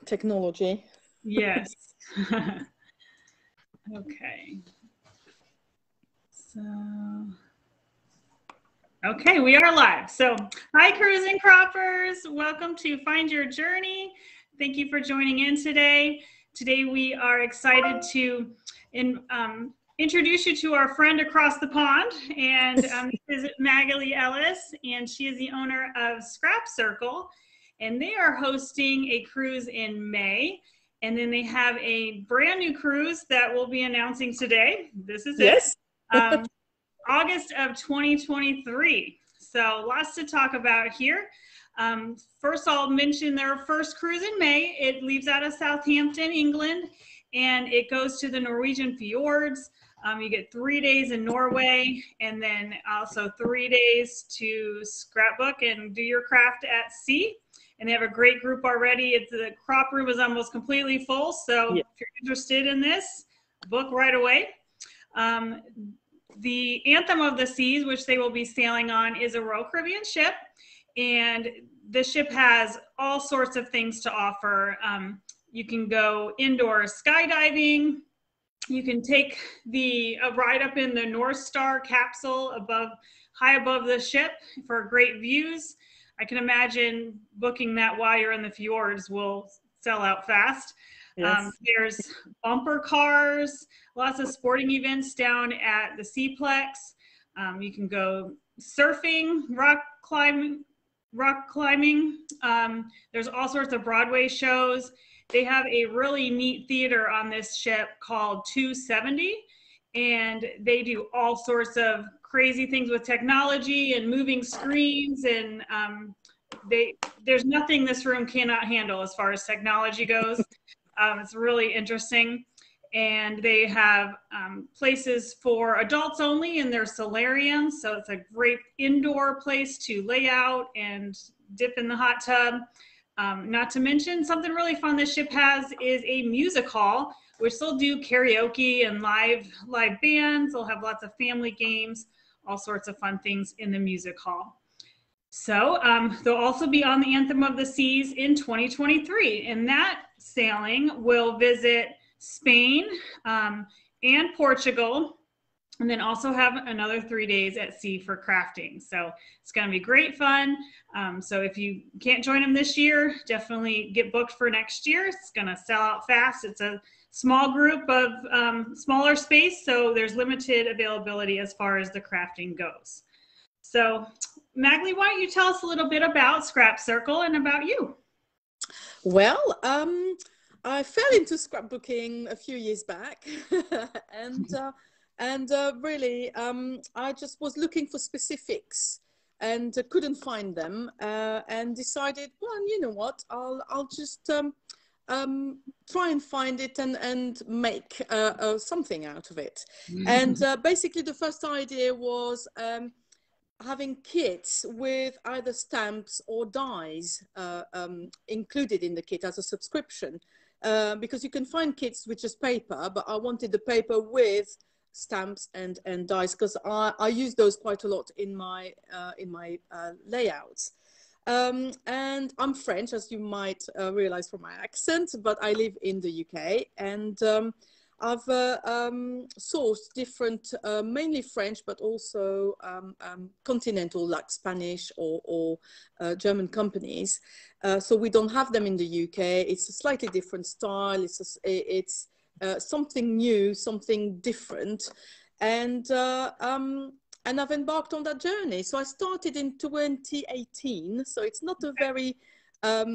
Technology. Yes. Okay. So, okay, we are live. So, hi, cruising croppers. Welcome to Find Your Journey. Thank you for joining in today. Today, we are excited to introduce you to our friend across the pond. And this is Magali Ellis, and she is the owner of ScrapCircle. And they are hosting a cruise in May. And then they have a brand new cruise that we'll be announcing today. This is Yes. it. August of 2023. So lots to talk about here. First, I'll mention their first cruise in May. It leaves out of Southampton, England, and it goes to the Norwegian fjords. You get 3 days in Norway, and then also 3 days to scrapbook and do your craft at sea. And they have a great group already. The crop room is almost completely full. So if you're interested in this, book right away. The Anthem of the Seas, which they will be sailing on, is a Royal Caribbean ship. And the ship has all sorts of things to offer. You can go indoor skydiving. You can take a ride up in the North Star capsule high above the ship for great views. I can imagine booking that while you're in the fjords will sell out fast. Yes. There's bumper cars, lots of sporting events down at the Seaplex. You can go surfing, rock climbing. There's all sorts of Broadway shows. They have a really neat theater on this ship called 270, and they do all sorts of crazy things with technology and moving screens, and there's nothing this room cannot handle as far as technology goes. It's really interesting. And they have places for adults only in their solarium. So it's a great indoor place to lay out and dip in the hot tub. Not to mention, something really fun this ship has is a music hall, which they'll do karaoke and live bands. They'll have lots of family games, all sorts of fun things in the music hall. So they'll also be on the Anthem of the Seas in 2023. And that sailing will visit Spain and Portugal, and then also have another 3 days at sea for crafting. So it's going to be great fun. So if you can't join them this year, definitely get booked for next year. It's going to sell out fast. It's a small group of smaller space, so there's limited availability as far as the crafting goes. So Magali, why don't you tell us a little bit about ScrapCircle and about you? Well, I fell into scrapbooking a few years back, and really, I just was looking for specifics and couldn't find them, and decided, well, you know what, I'll just try and find it and make something out of it. And basically, the first idea was having kits with either stamps or dies included in the kit as a subscription, because you can find kits with just paper, but I wanted the paper with stamps and dies, because I use those quite a lot in my layouts. And I'm French, as you might realize from my accent, but I live in the UK, and I've sourced different, mainly French, but also continental, like Spanish or German companies. So we don't have them in the UK. It's a slightly different style. It's something new, something different. And I've embarked on that journey. So I started in 2018. So it's not a very, I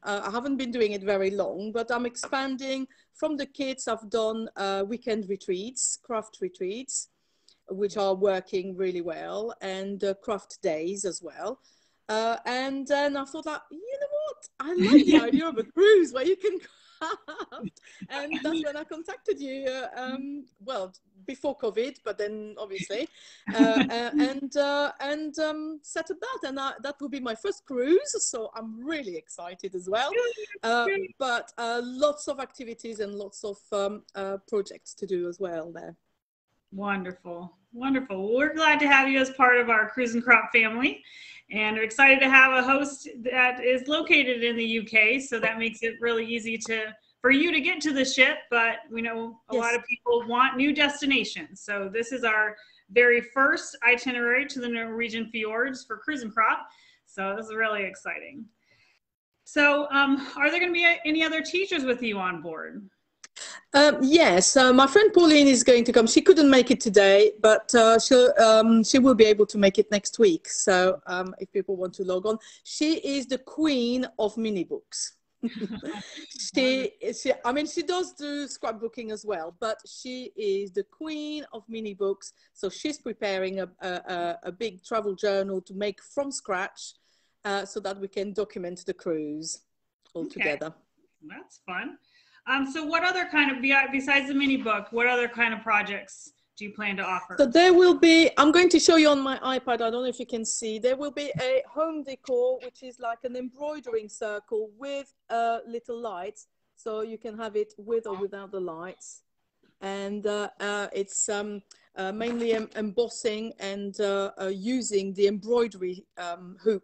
haven't been doing it very long, but I'm expanding. From the kits, I've done weekend retreats, craft retreats, which are working really well, and craft days as well. And then I thought, you know what? I like the idea of a cruise where you can craft. And that's when I contacted you, well, before COVID, but then obviously, and set up that. And that will be my first cruise. So I'm really excited as well. But lots of activities and lots of projects to do as well there. Wonderful. Wonderful. Well, we're glad to have you as part of our Cruise and Crop family. And we're excited to have a host that is located in the UK. So that makes it really easy for you to get to the ship. But we know a lot of people want new destinations. So this is our very first itinerary to the Norwegian fjords for Cruise and Crop. So this is really exciting. So are there going to be any other teachers with you on board? Yes, my friend Pauline is going to come. She couldn't make it today, but she will be able to make it next week. So if people want to log on, she is the queen of mini books. I mean, she does do scrapbooking as well, but she is the queen of mini books. So she's preparing a big travel journal to make from scratch, so that we can document the cruise all together. That's fun. So what other kind of, besides the mini book, what other kind of projects do you plan to offer? So there will be, I'm going to show you on my iPad, I don't know if you can see, there will be a home decor, which is like an embroidering circle with little lights. So you can have it with or without the lights. And it's mainly embossing and using the embroidery hoop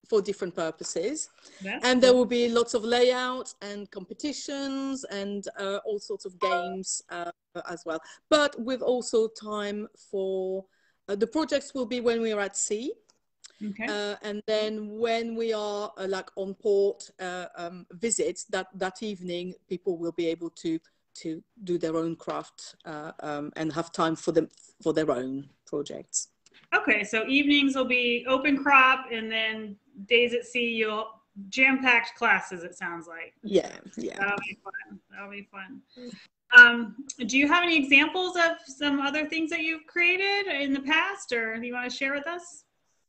for different purposes. And there will be lots of layouts and competitions and all sorts of games as well. But with also time for the projects will be when we are at sea. Okay. And then when we are like on port visits, that evening, people will be able to do their own craft and have time for their own projects. Okay, so evenings will be open crop, and then days at sea, you'll jam-packed classes, it sounds like. Yeah. That'll be fun. That'll be fun. Do you have any examples of some other things that you've created in the past, or do you want to share with us?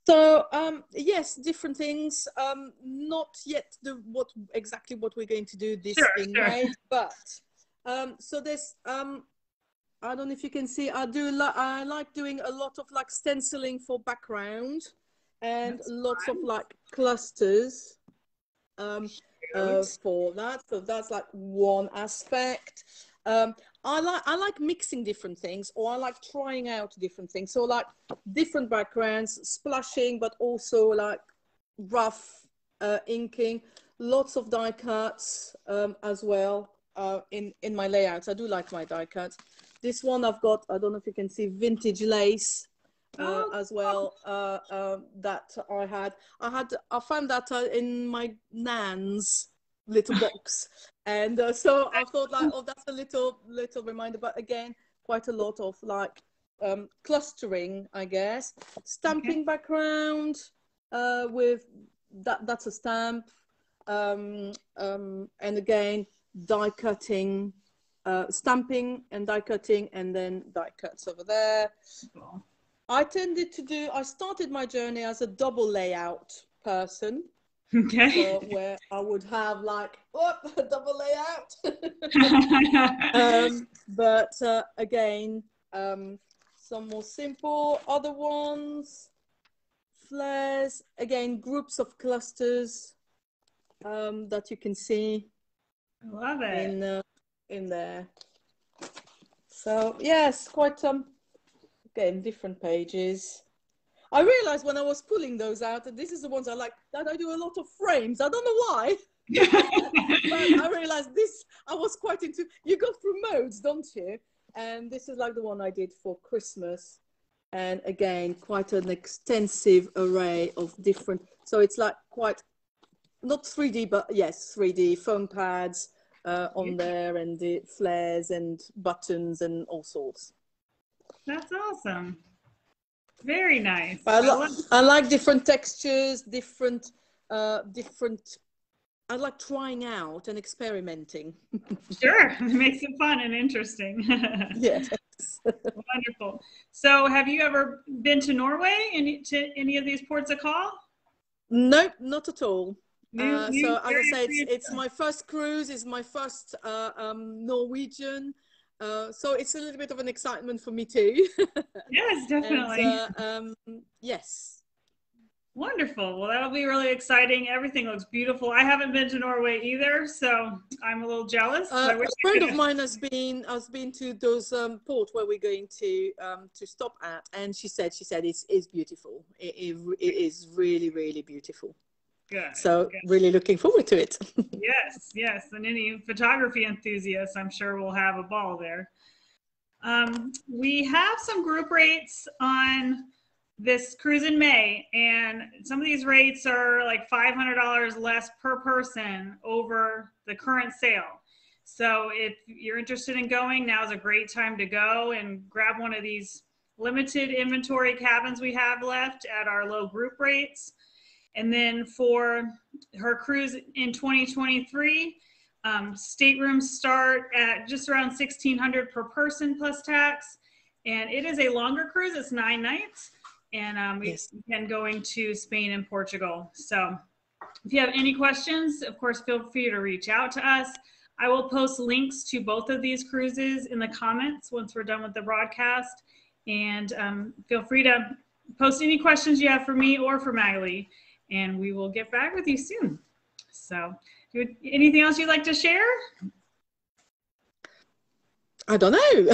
So yes, different things. Not yet exactly what we're going to do this in May, but so there's I don't know if you can see, I like doing a lot of like stenciling for background and lots of like clusters for that. So that's like one aspect. I like mixing different things, or I like trying out different things. So like different backgrounds, splashing, but also like rough inking, lots of die cuts as well in my layouts. I do like my die cuts. This one I've got, I don't know if you can see, vintage lace as well that I found that in my nan's little box. And so I thought like, oh, that's a little reminder. But again, quite a lot of like clustering, I guess. Stamping background with that's a stamp. And again, die cutting. Stamping and die cutting, and then die cuts over there. Cool. I started my journey as a double layout person. Okay. So where I would have like, a double layout. But again, some more simple, other ones, flares, again, groups of clusters that you can see. I love it. In there. So yes, quite again, different pages. I realized when I was pulling those out that this is the ones I like, that I do a lot of frames. I don't know why. But I realized I was quite into, you go through modes, don't you? And this is like the one I did for Christmas. And again, quite an extensive array of different, so it's like quite, not 3D, but yes, 3D foam pads, on there, and the flares and buttons and all sorts. That's awesome. Very nice. I like different textures, different. I like trying out and experimenting. Sure, it makes it fun and interesting. Yes. Wonderful. So, have you ever been to Norway? To any of these ports of call? Nope, not at all. So as I say, it's my first cruise, it's my first Norwegian, so it's a little bit of an excitement for me too. Yes, definitely. And, yes. Wonderful. Well, that'll be really exciting. Everything looks beautiful. I haven't been to Norway either, so I'm a little jealous. I wish A I friend could of mine has been to those port where we're going to stop at, and she said it's beautiful. It is really, really beautiful. Good. So Good. really looking forward to it. Yes, yes. And any photography enthusiasts, I'm sure will have a ball there. We have some group rates on this cruise in May, and some of these rates are like $500 less per person over the current sale. So if you're interested in going, now's a great time to go and grab one of these limited inventory cabins we have left at our low group rates. And then for her cruise in 2023, staterooms start at just around $1,600 per person plus tax. And it is a longer cruise, it's 9 nights. And we can going to Spain and Portugal. So if you have any questions, of course, feel free to reach out to us. I will post links to both of these cruises in the comments once we're done with the broadcast. And feel free to post any questions you have for me or for Magali, and we will get back with you soon. So anything else you'd like to share? I don't know.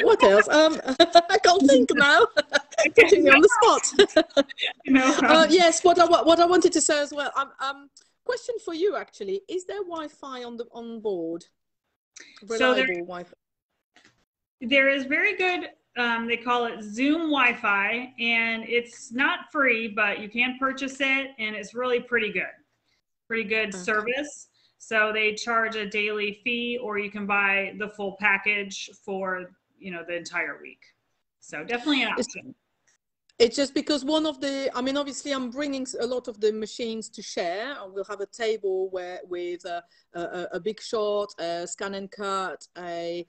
What else? I can't think now. Putting me on the spot. Yes, what I wanted to say as well. Question for you actually: is there Wi-Fi on board? Reliable Wi-Fi. There is very good. They call it Zoom Wi-Fi, and it's not free, but you can purchase it, and it's really pretty good. Pretty good service. So they charge a daily fee, or you can buy the full package for, the entire week. So definitely an option. It's just because obviously I'm bringing a lot of the machines to share. We'll have a table with a big shot, a scan and cut, a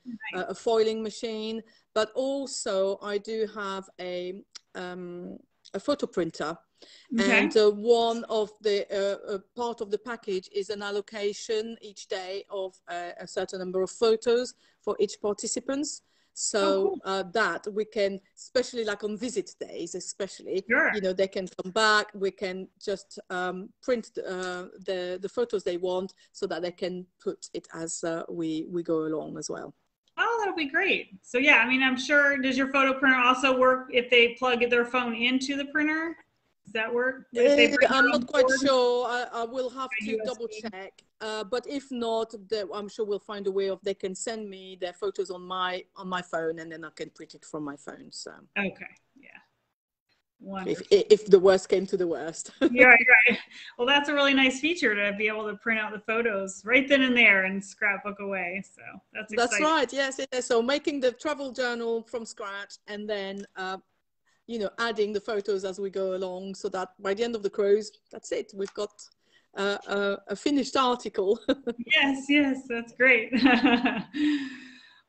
foiling machine, but also I do have a photo printer. Okay. And one of the part of the package is an allocation each day of a certain number of photos for each participants. So that we can, especially like on visit days, especially, they can come back. We can just print the photos they want so that they can put it as we go along as well. Oh, that'll be great. So yeah, I'm sure, does your photo printer also work if they plug their phone into the printer? Does that work? I'm not quite sure. I will have to double check. But if not, I'm sure we'll find a way of they can send me their photos on my phone, and then I can print it from my phone. So okay, yeah. Wonderful. If the worst came to the worst. Yeah, right. Well, that's a really nice feature to be able to print out the photos right then and there and scrapbook away. So that's exciting. That's right. Yes. So making the travel journal from scratch, and then adding the photos as we go along, so that by the end of the cruise, that's it. We've got a finished article. Yes, that's great.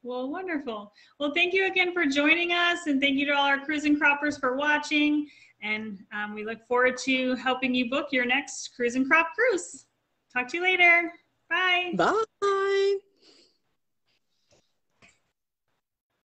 Well, wonderful. Well, thank you again for joining us, and thank you to all our cruise and croppers for watching. And we look forward to helping you book your next cruise and crop cruise. Talk to you later. Bye. Bye.